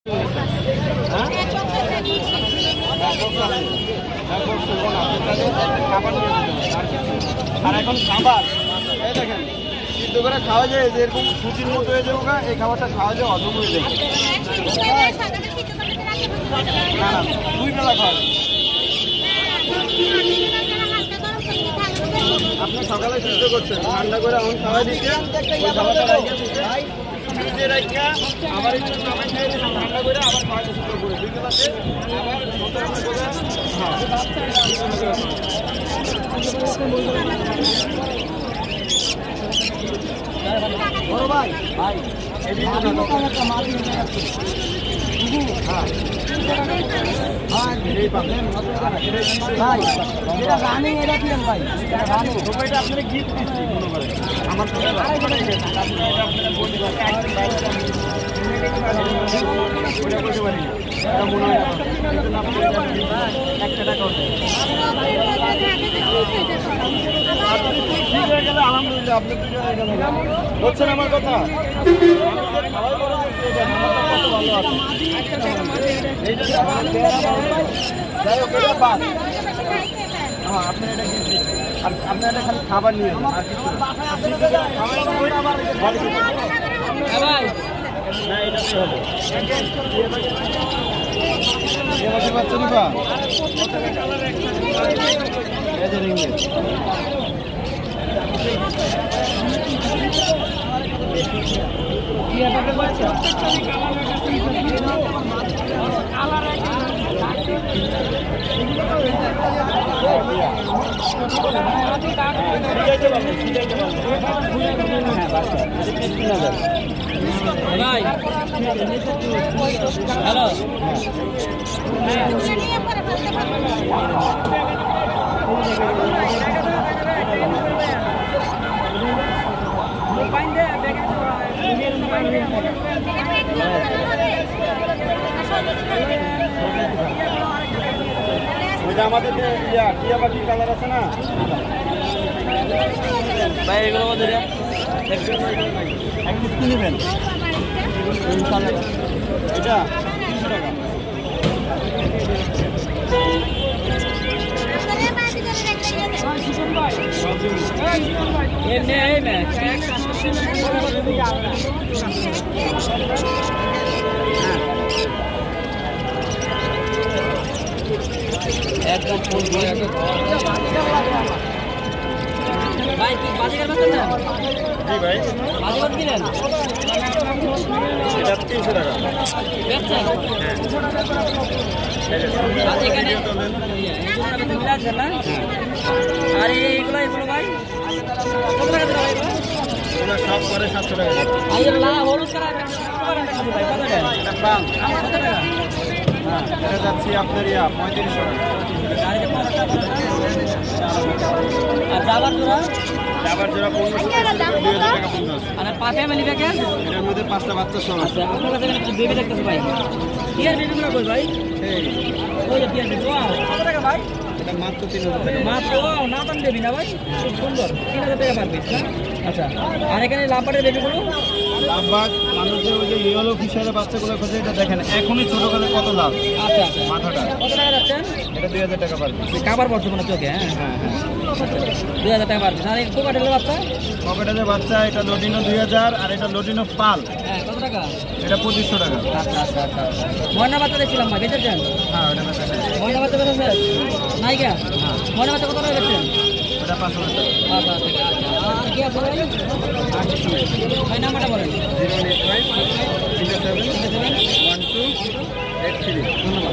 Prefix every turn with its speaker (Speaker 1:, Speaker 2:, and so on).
Speaker 1: আর এখন খাবার এই দেখেন সিদ্ধ করে খাওয়া যায় যেরকম সুচির মতো হয়ে যাবো এই খাবারটা খাওয়া যায় অধম হয়ে যায়। না না 2 বেলা খাওয়া যায়। আপনি সকালে সিদ্ধ করছেন ঠান্ডা করে এখন খাওয়া দিচ্ছেন আবার একটু সময় খেয়ে ঠান্ডা করে আবার খাওয়া সিদ্ধ করে বিকেল আছে আবার ভাই ভাই আলহামদুলিল্লাহ আপনি বলছেন আমার কথা ভালো আছে হ্যাঁ আপনি এটা আপনি এটা খালি খাবার নিয়ে আর কিছু বাচ্চা নিবা হ্যালো আমাদের টিয়া পাখি কালার আছে না ভাই এগুলোর মধ্যে এক পিস কি নেবেন এটা 300 টাকা একদম ফুল ভাই কি বাজিকার মাছ না জি ভাই বাজিকার দিলেন এটা 300 টাকা বেচছেন হ্যাঁ এখানে মিলা আছে না আর এগুলো ভাই কত টাকা দিবেন ভাই এগুলো সব করে 700 টাকা আল্লাহ হলুদ করা ভাই কত টাকা এটা পাম কত টাকা হ্যাঁ এটা যাচ্ছে আপনার 3500 টাকা আর জাবার জোড়া 1500 টাকা 50 আর পাঁচে মিলি প্যাকেজ এর মধ্যে 5টা বাচ্চা সব আছে আপনার কাছে বেবি দেখতেছি ভাই টিয়ার বেবিগুলো কই ভাই এই ওই টিয়ার বেবি কত টাকা ভাই এটা মাত্র 3000 টাকা মাত্র না দাম দেবি না ভাই খুব সুন্দর 3000 টাকা পার পিস না আচ্ছা আর এখানে লাভবাটের বেবিগুলো লাভবাট মানুষের ওই যে ইয়েলো ফিশারের বাচ্চাগুলো খোঁজে এটা দেখেন এখনই ছোট করে কত লাভ আচ্ছা মাথাটা কত টাকা যাচ্ছেন এটা 2000 টাকা পার পিস কাবার পড়ছে মানে চোখে হ্যাঁ হ্যাঁ হ্যাঁ 2000 টাকা পার পিস আর এই কোকাটেলের বাচ্চা কোকাটেলের বাচ্চা এটা লটিনো 2000 আর এটা লটিনো পাল হ্যাঁ কত টাকা এটা 2500 টাকা আচ্ছা আচ্ছা আচ্ছা ময়না বাচ্চা দেখছিলাম ভাই বেচেছেন হ্যাঁ ওটা বেচেছেন ময়না বাচ্চা বেচেছেন নাইকা হ্যাঁ ময়না বাচ্চা কত টাকা বেচেছেন ওটা 500 টাকা 500 টাকা আচ্ছা আর কি আছে ভাই ভাই নাম্বারটা বলেন 085 37 12 83 ধন্যবাদ